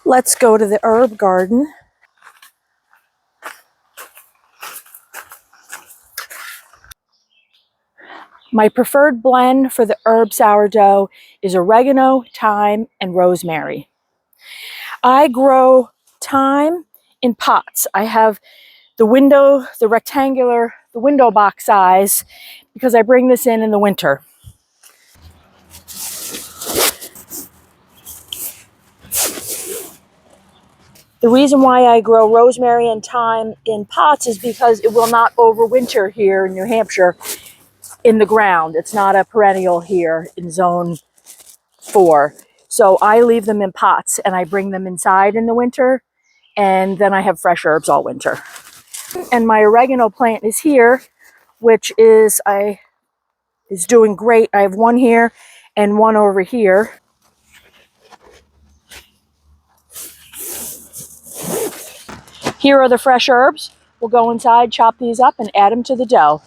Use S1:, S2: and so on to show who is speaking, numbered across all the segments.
S1: Let's go to the herb garden. My preferred blend for the herb sourdough is oregano, thyme, and rosemary. I grow thyme in pots. I have the window box size because I bring this in the winter. The reason why I grow rosemary and thyme in pots is because it will not overwinter here in New Hampshire in the ground. It's not a perennial here in zone 4. So I leave them in pots and I bring them inside in the winter, and then I have fresh herbs all winter. And my oregano plant is here, which is doing great. I have one here and one over here. Here are the fresh herbs. We'll go inside, chop these up, and add them to the dough.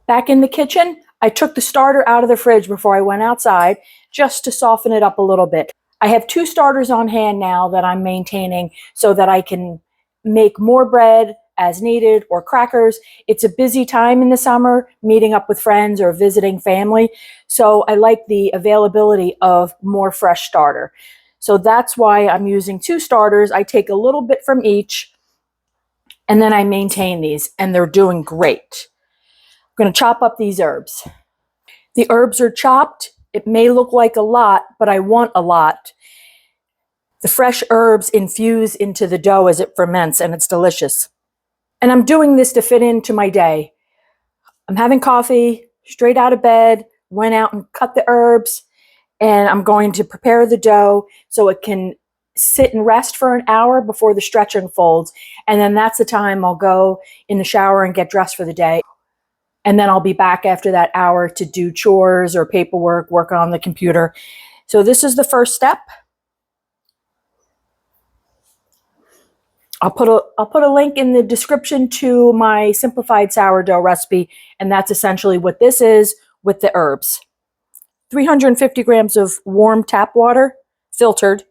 S1: Back in the kitchen, I took the starter out of the fridge before I went outside just to soften it up a little bit. I have 2 starters on hand now that I'm maintaining so that I can make more bread as needed or crackers. It's a busy time in the summer, meeting up with friends or visiting family. So I like the availability of more fresh starter. So that's why I'm using 2 starters. I take a little bit from each and then I maintain these, and they're doing great. I'm going to chop up these herbs. The herbs are chopped. It may look like a lot, but I want a lot. The fresh herbs infuse into the dough as it ferments, and it's delicious. And I'm doing this to fit into my day. I'm having coffee, straight out of bed, went out and cut the herbs, and I'm going to prepare the dough so it can sit and rest for an hour before the stretch unfolds. And then that's the time I'll go in the shower and get dressed for the day. And then I'll be back after that hour to do chores or paperwork, work on the computer. So this is the first step. I'll put a link in the description to my simplified sourdough recipe, and that's essentially what this is with the herbs. 350 grams of warm tap water, filtered.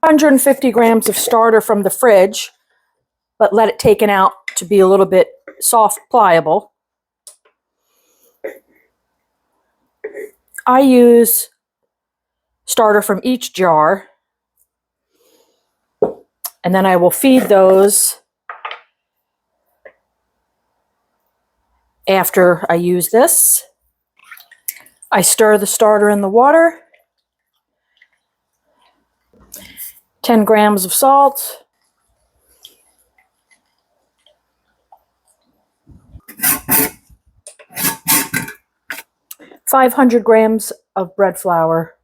S1: 150 grams of starter from the fridge, but let it taken out to be a little bit soft, pliable. I use starter from each jar, and then I will feed those after I use this. I stir the starter in the water. 10 grams of salt. .500 grams of bread flour.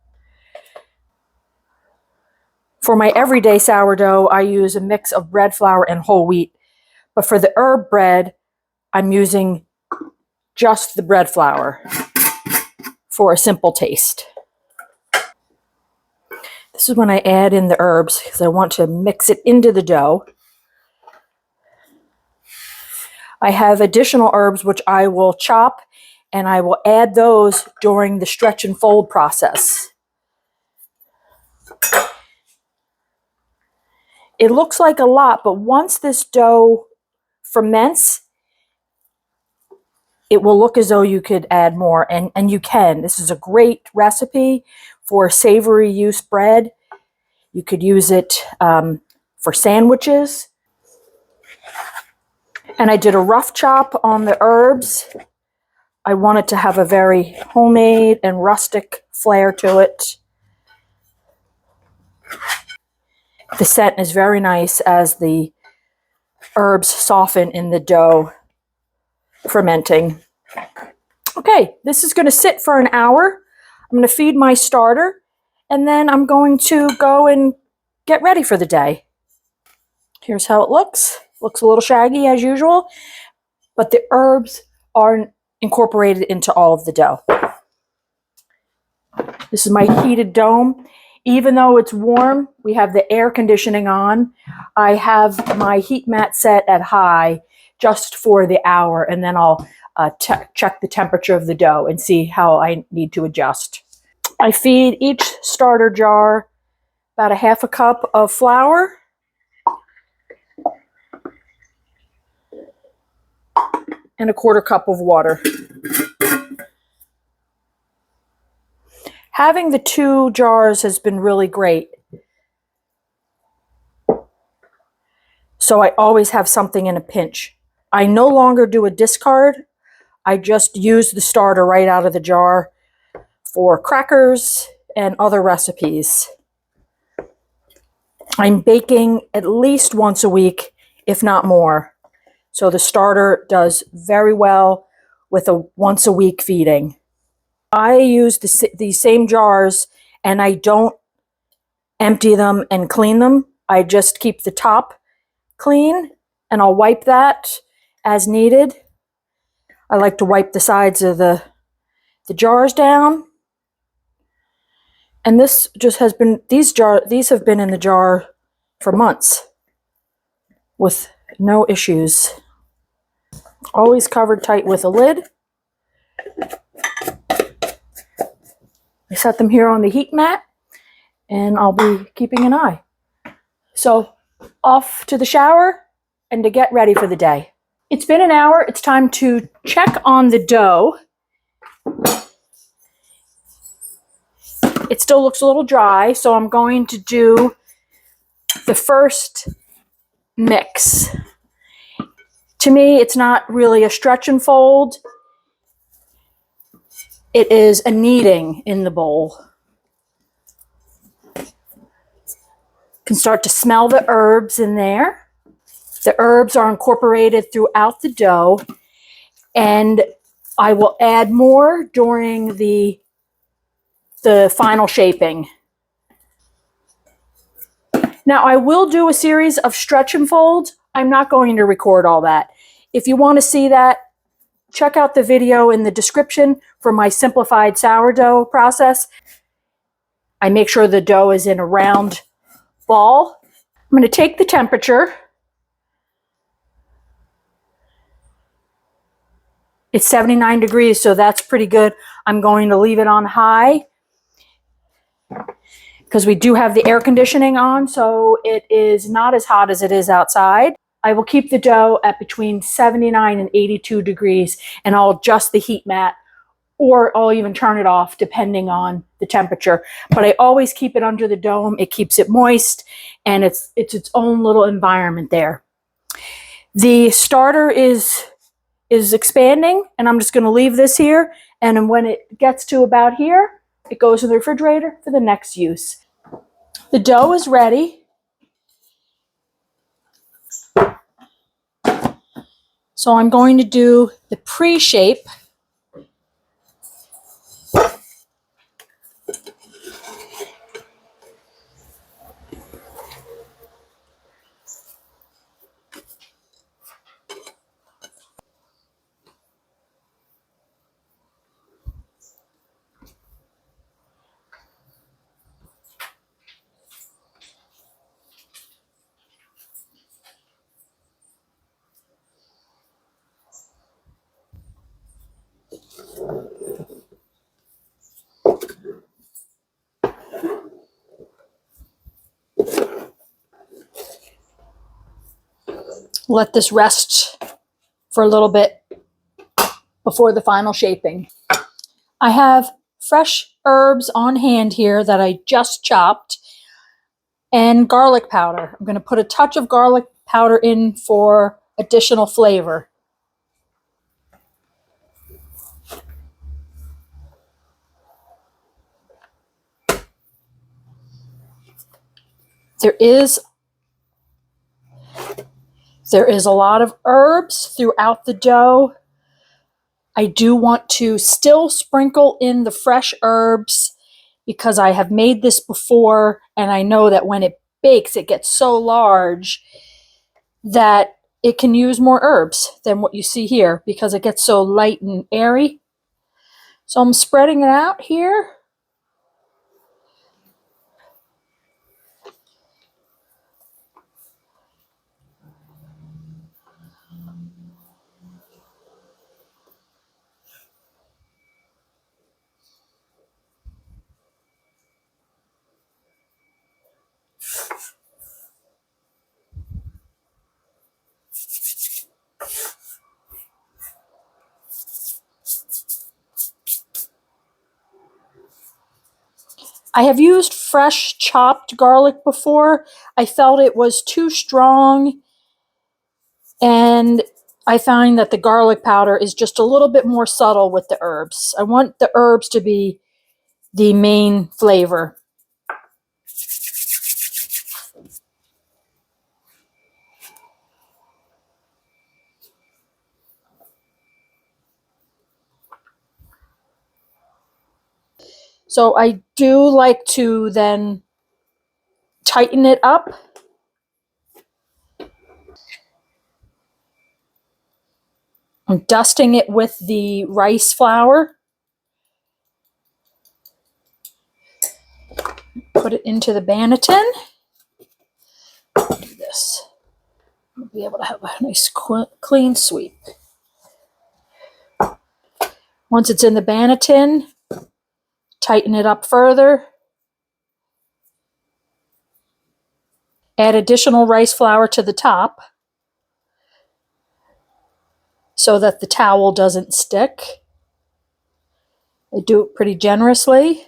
S1: For my everyday sourdough, I use a mix of bread flour and whole wheat. But for the herb bread, I'm using just the bread flour for a simple taste. This is when I add in the herbs because I want to mix it into the dough. I have additional herbs which I will chop, and I will add those during the stretch and fold process. It looks like a lot, but once this dough ferments, it will look as though you could add more, and you can. This is a great recipe for savory use bread. You could use it for sandwiches. And I did a rough chop on the herbs. I want it to have a very homemade and rustic flair to it. The scent is very nice as the herbs soften in the dough fermenting. Okay, this is going to sit for an hour. I'm going to feed my starter, and then I'm going to go and get ready for the day. Here's how it looks. Looks a little shaggy as usual, but the herbs are incorporated into all of the dough. This is my heated dome. Even though it's warm, we have the air conditioning on. I have my heat mat set at high just for the hour, and then I'll check the temperature of the dough and see how I need to adjust. I feed each starter jar about a half a cup of flour, and a quarter cup of water. Having the 2 jars has been really great. So I always have something in a pinch. I no longer do a discard. I just use the starter right out of the jar for crackers and other recipes. I'm baking at least once a week, if not more. So the starter does very well with a once a week feeding. I use these same jars and I don't empty them and clean them. I just keep the top clean and I'll wipe that as needed. I like to wipe the sides of the jars down. And this just has been, these have been in the jar for months with no issues. Always covered tight with a lid. I set them here on the heat mat and I'll be keeping an eye. So off to the shower and to get ready for the day. It's been an hour. It's time to check on the dough. It still looks a little dry, so I'm going to do the first mix. To me, it's not really a stretch and fold. It is a kneading in the bowl. You can start to smell the herbs in there. The herbs are incorporated throughout the dough, and I will add more during the final shaping. Now, I will do a series of stretch and folds. I'm not going to record all that. If you want to see that, check out the video in the description for my simplified sourdough process. I make sure the dough is in a round ball. I'm going to take the temperature. It's 79 degrees, so that's pretty good. I'm going to leave it on high because we do have the air conditioning on, so it is not as hot as it is outside. I will keep the dough at between 79 and 82 degrees, and I'll adjust the heat mat, or I'll even turn it off depending on the temperature. But I always keep it under the dome. It keeps it moist, and it's its own little environment there. The starter is expanding, and I'm just going to leave this here, and when it gets to about here, it goes in the refrigerator for the next use. The dough is ready. So I'm going to do the pre-shape. Let this rest for a little bit before the final shaping. I have fresh herbs on hand here that I just chopped, and garlic powder. I'm going to put a touch of garlic powder in for additional flavor. There is a lot of herbs throughout the dough. I do want to still sprinkle in the fresh herbs because I have made this before, and I know that when it bakes, it gets so large that it can use more herbs than what you see here because it gets so light and airy. So I'm spreading it out here. I have used fresh chopped garlic before. I felt it was too strong, and I find that the garlic powder is just a little bit more subtle with the herbs. I want the herbs to be the main flavor. So I do like to then tighten it up. I'm dusting it with the rice flour. Put it into the banneton. Do this. I'll be able to have a nice clean sweep. Once it's in the banneton, tighten it up further. Add additional rice flour to the top so that the towel doesn't stick. I do it pretty generously.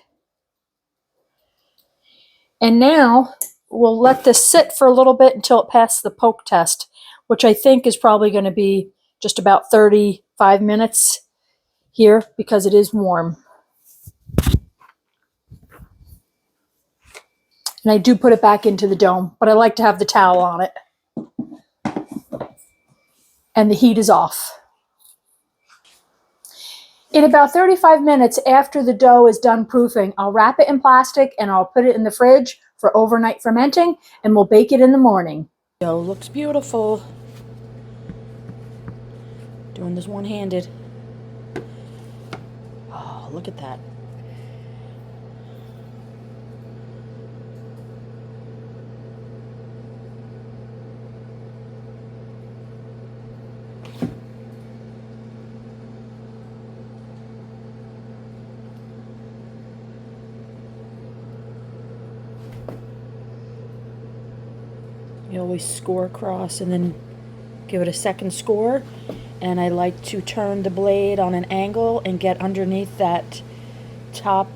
S1: And now we'll let this sit for a little bit until it passes the poke test, which I think is probably going to be just about 35 minutes here because it is warm. And I do put it back into the dome, but I like to have the towel on it. And the heat is off. In about 35 minutes after the dough is done proofing, I'll wrap it in plastic and I'll put it in the fridge for overnight fermenting, and we'll bake it in the morning. Dough looks beautiful. Doing this one-handed. Oh, look at that. You always score across and then give it a second score. And I like to turn the blade on an angle and get underneath that top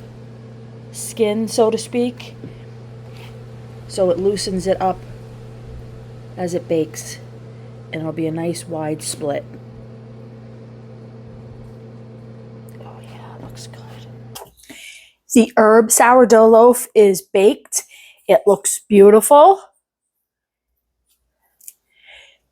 S1: skin, so to speak, so it loosens it up as it bakes, and it'll be a nice wide split. Oh yeah, it looks good. The herb sourdough loaf is baked. It looks beautiful.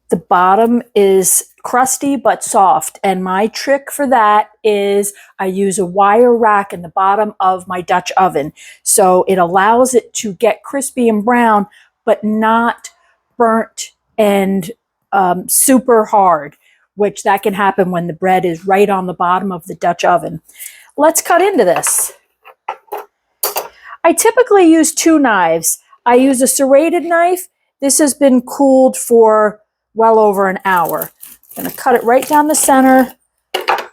S1: The bottom is crusty but soft, and my trick for that is I use a wire rack in the bottom of my Dutch oven, so it allows it to get crispy and brown but not burnt and super hard, which that can happen when the bread is right on the bottom of the Dutch oven. Let's cut into this. I typically use 2 knives. I use a serrated knife. This has been cooled for well over an hour. I'm going to cut it right down the center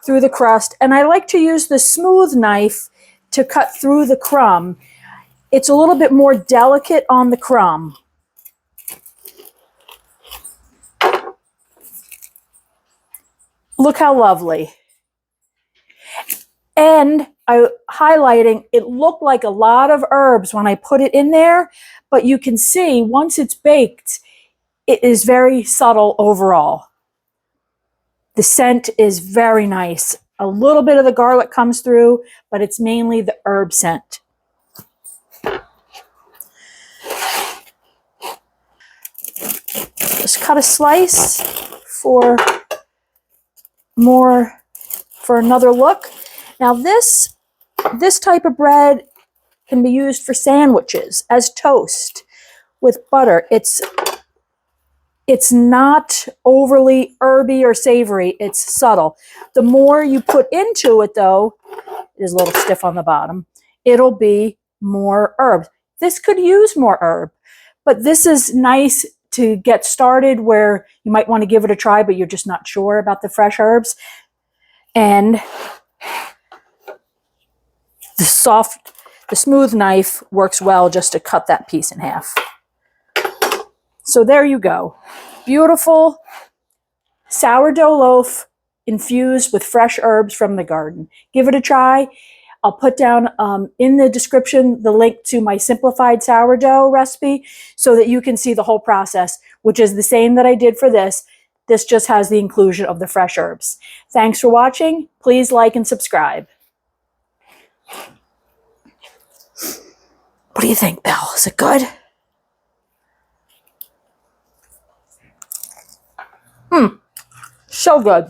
S1: through the crust, and I like to use the smooth knife to cut through the crumb. It's a little bit more delicate on the crumb. Look how lovely. And highlighting, it looked like a lot of herbs when I put it in there, but you can see once it's baked, it is very subtle overall. The scent is very nice. A little bit of the garlic comes through, but it's mainly the herb scent. Just cut a slice for another look. Now this type of bread can be used for sandwiches, as toast with butter. It's not overly herby or savory. It's subtle. The more you put into it, though, it is a little stiff on the bottom, it'll be more herbs. This could use more herb, but this is nice to get started where you might want to give it a try, but you're just not sure about the fresh herbs. And the smooth knife works well just to cut that piece in half. So there you go. Beautiful sourdough loaf infused with fresh herbs from the garden. Give it a try. I'll put down in the description the link to my simplified sourdough recipe so that you can see the whole process, which is the same that I did for this. This just has the inclusion of the fresh herbs. Thanks for watching. Please like and subscribe. What do you think, Bill? Is it good? So good.